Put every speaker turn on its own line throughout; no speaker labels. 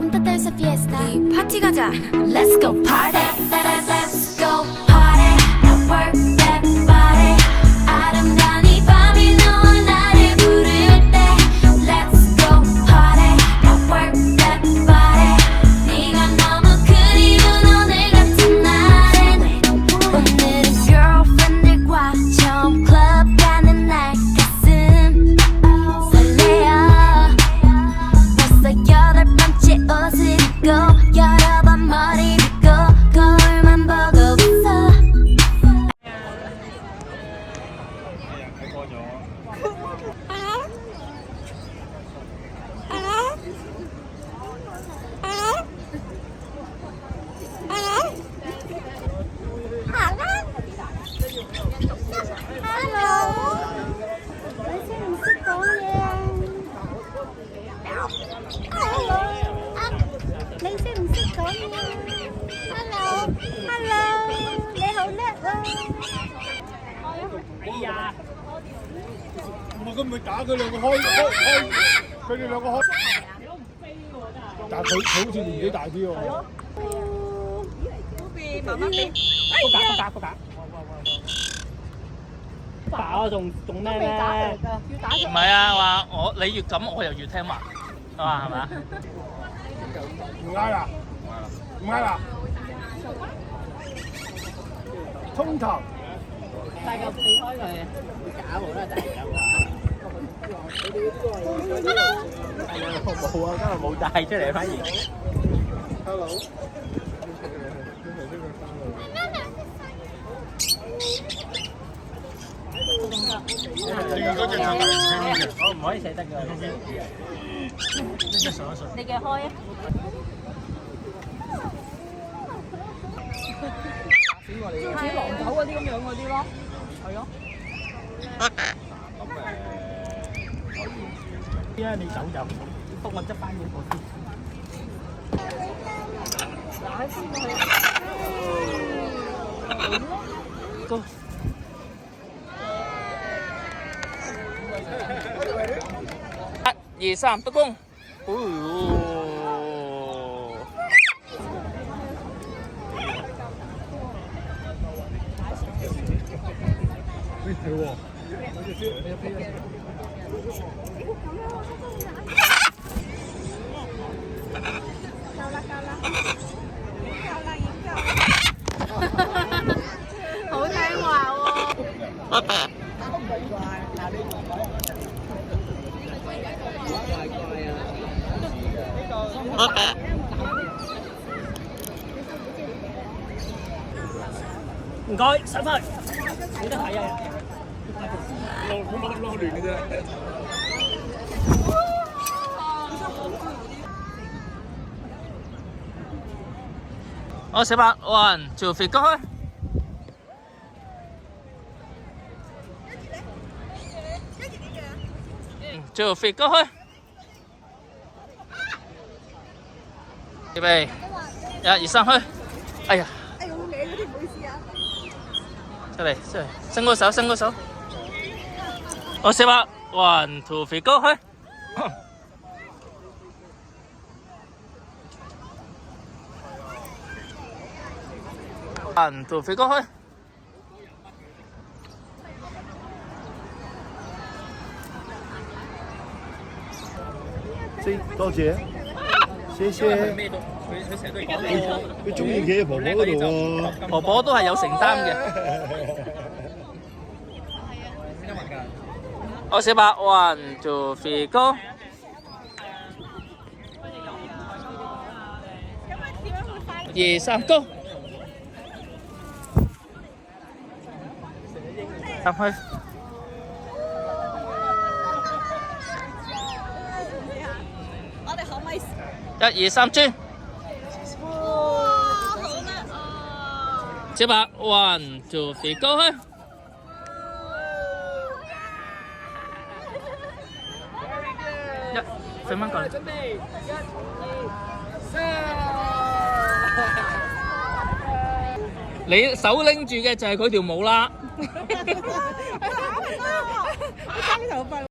punta there's a fiesta. 파티 가자. Let's go party. Let's go party. Now work that body. 아름다운 이 밤이 너와 나를 부를 때. Let's go party. Now work that body. 네가 너무 그리운 오늘 같은 날엔 오늘은 girlfriend들과 처음 club 가는 날 가슴 설레어. 벌써 8번째 옷을 입고 여러 번 머리 빗고 거울만 보고 있어. Linh sẽ唔識講嘢。Hello， hello， 你好叻啊！
哎呀！我咁咪打佢兩個開，佢哋兩個開。但係佢好似年紀大啲喎。係咯。慢慢變。不打。打啊！仲咩咧？唔係啊！話你越咁，我又越聽話，係嘛？唔啱啦！唔啱啦！衝頭！帶個避開佢，假喎都係大假喎。冇啊，今日冇帶出嚟反而。Hello。嗰隻長我唔可以寫得㗎。呢隻上一上。你嘅開啊！似狼狗嗰啲咁樣嗰啲咯，係咯。咁你走就幫我執翻嘢過先。嗱，先過去。Go。1、2、3，督工。係喎，
好聽話喎。
唔該，上返去。你得睇啊！撈亂嘅啫。我小白，1、2、3，過去。2、3，過去。預備，1、2、3，去。哎呀！哎呀，我歪咗啲，唔好意思啊。出嚟，伸個手。我小白，1、2、3，過去。1、2、3，過去。
多謝，謝謝。佢中意企喺婆婆嗰度喎。
婆婆都係有承擔嘅。我小白，1、2、3，go。2、3，go。入去。1、2、3，轉。哇，好叻啊！小白，1、2、3，go 去。飛蚊過嚟。準備，1、2、3。你手拎住嘅就係佢條毛啦。頭髮。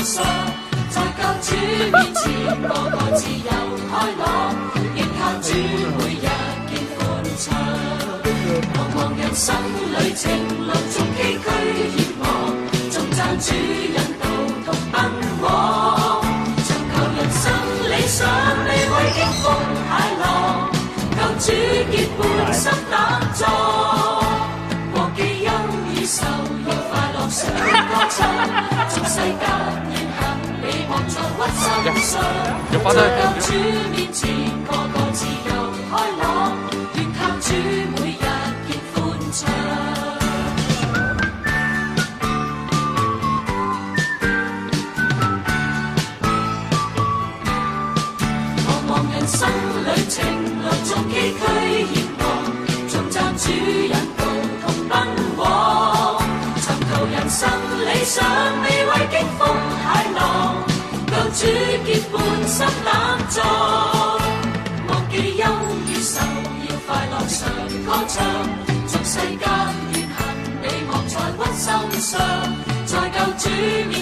上，在救主面前個個自由開朗，應靠主每日見歡暢。茫茫人生旅程路中崎嶇險惡，頌讚主引導同奔往。尋求人生理想未畏驚風駭浪，救主結伴心膽壯。忘記憂與愁，要快樂常歌唱。眾世間言行，你望在屈身上。在救主面前，個個自由開朗，願靠主每日見歡暢。茫茫人生旅程，路中崎嶇險惡，頌讚主引導同奔往。尋求人生理想，未畏驚風駭浪，救主結伴心膽壯。忘記憂與愁，要快樂常歌唱。眾世間言行，你望在屈心上，在救主面